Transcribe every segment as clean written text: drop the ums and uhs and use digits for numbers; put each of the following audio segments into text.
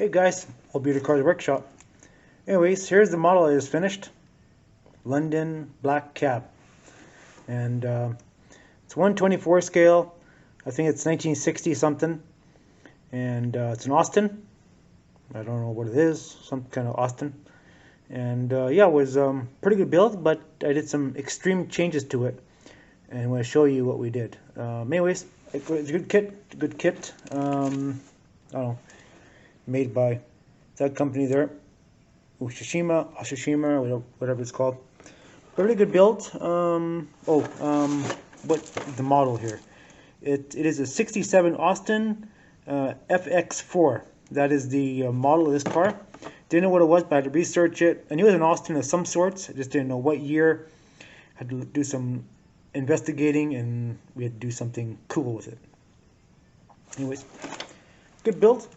Hey guys, Old Beauty Cars Workshop. Anyways, here's the model I just finished. London Black Cab. And it's 124 scale. I think it's 1960 something. And it's an Austin. I don't know what it is. Some kind of Austin. And yeah, it was pretty good build, but I did some extreme changes to it. And I'm going to show you what we did. Anyways, it's a good kit. Good kit. I don't know. Made by that company there, Ashishima, whatever it's called. Really good build. What's the model here? It is a 67 Austin fx4. That is the model of this car. Didn't know what it was, but I had to research it. I knew it was an Austin of some sorts. I just didn't know what year. Had to do some investigating, and we had to do something cool with it. Anyways, good build.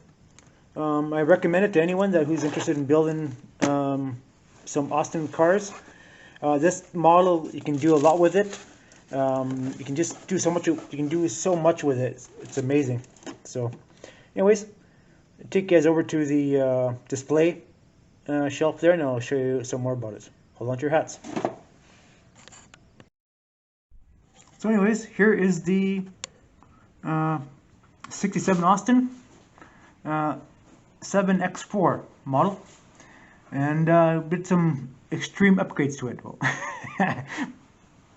I recommend it to anyone who's interested in building some Austin cars. This model, you can do a lot with it. You can just do so much. You can do so much with it. It's amazing. So, anyways, I'll take you guys over to the display shelf there, and I'll show you some more about it. Hold on to your hats. So, anyways, here is the 67 Austin. 7x4 model, and did some extreme upgrades to it. Well,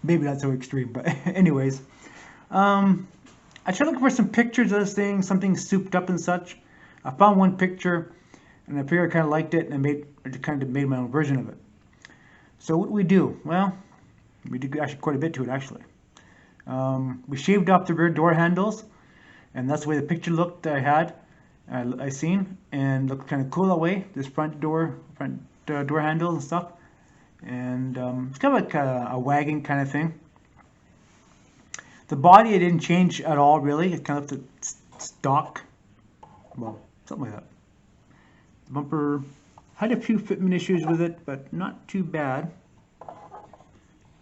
maybe not so extreme, but anyways, I tried looking for some pictures of this thing, something souped up and such. I found one picture, and I figured I kind of liked it, and I kind of made my own version of it. So what do we do? Well, we did actually quite a bit to it, actually. We shaved off the rear door handles, and that's the way the picture looked that I seen, and looked kind of cool that way. This front door handles and stuff, and it's kind of like a wagon kind of thing. The body I didn't change at all, really. It kind of left it stock, well, something like that. The bumper had a few fitment issues with it, but not too bad.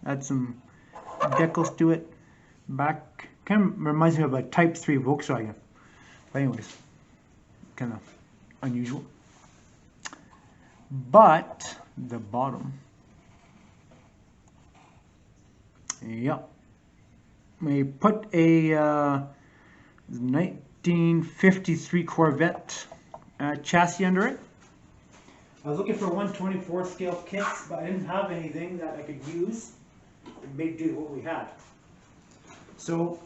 Had some decals to it. Back kind of reminds me of a Type 3 Volkswagen. But anyways, kind of unusual. But the bottom, yep, we put a 1953 Corvette chassis under it. I was looking for 124 scale kits, but I didn't have anything that I could use to make do what we had. So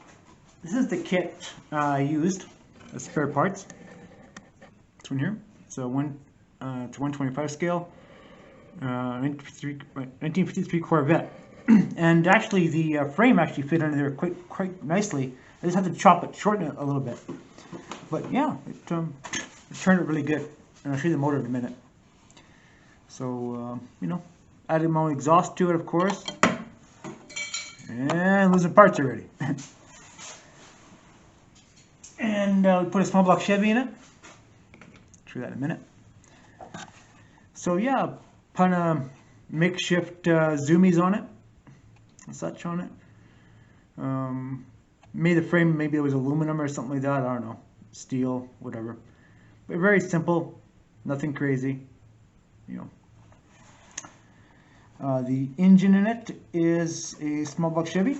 this is the kit I used as spare parts. This one here. So it's 125 scale, 1953 Corvette, and actually the frame actually fit under there quite nicely. I just had to shorten it a little bit, but yeah, it turned out really good. And I'll show you the motor in a minute. So you know, added my own exhaust to it, of course, and losing parts already. And we put a small block Chevy in it. Show that in a minute. So yeah, put a makeshift zoomies on it, and such on it. Made the frame, maybe it was aluminum or something like that. I don't know, steel, whatever. But very simple, nothing crazy, you know. The engine in it is a small block Chevy. I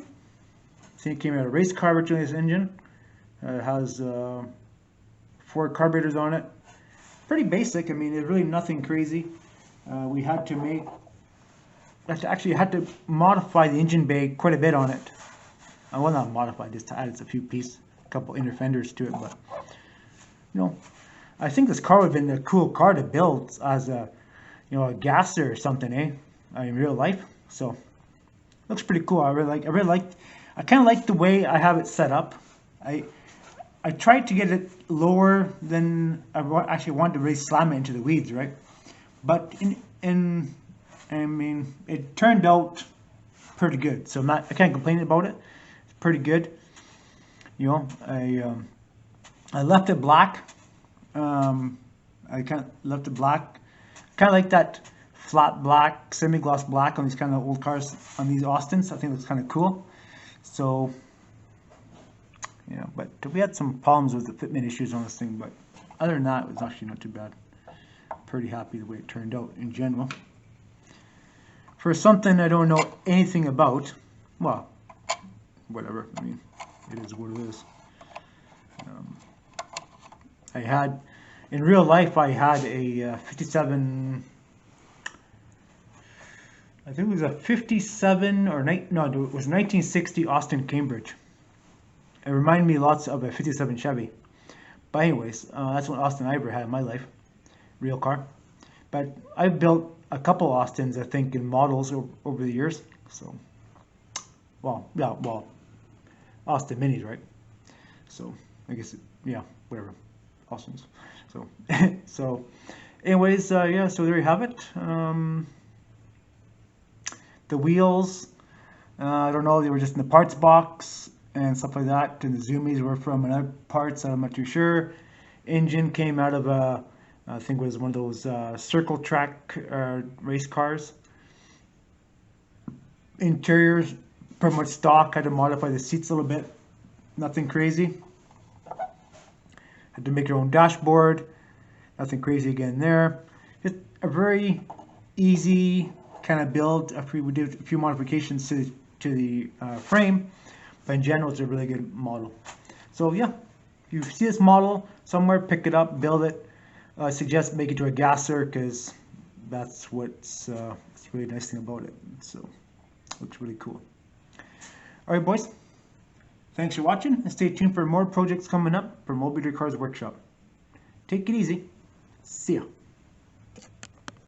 think it came out of a race car originally. This engine has 4 carburetors on it. Pretty basic. I mean, there's really nothing crazy. We had to had to modify the engine bay quite a bit on it. Well, not modified, just added a few pieces, a couple inner fenders to it. But you know, I think this car would have been a cool car to build as a, you know, a gasser or something, in real life. So looks pretty cool. I kind of like the way I have it set up. I tried to get it lower than I actually wanted to really slam it into the weeds, right? But I mean, it turned out pretty good. So I can't complain about it. It's pretty good. You know, I left it black. I kind of left it black. Kind of like that flat black, semi-gloss black on these kind of old cars, on these Austins. I think it looks kind of cool. So, yeah, but we had some problems with the fitment issues on this thing, but other than that, it was actually not too bad. Pretty happy the way it turned out in general. For something I don't know anything about, well, whatever. I mean, it is what it is. I had, in real life, I had a 57. I think it was a 57 or no, it was 1960 Austin Cambridge. It reminded me lots of a 57 Chevy. But anyways, that's what Austin I ever had in my life, real car. But I've built a couple Austins, I think, in models over the years. So, well, yeah, well, Austin Minis, right? So I guess, yeah, whatever, Austins. So, so, anyways, yeah. So there you have it. The wheels, I don't know, they were just in the parts box and stuff like that, and the zoomies were from another parts, I'm not too sure. Engine came out of a, I think it was one of those circle track race cars. Interiors, pretty much stock, had to modify the seats a little bit, nothing crazy. Had to make your own dashboard, nothing crazy again there. Just a very easy kind of build after we did a few modifications to the frame, but in general it's a really good model. So yeah, if you see this model somewhere, pick it up, build it. I suggest make it to a gasser, because that's what's it's really nice thing about it. So it looks really cool. Alright boys, thanks for watching, and stay tuned for more projects coming up from Moby Cars Workshop. Take it easy. See ya.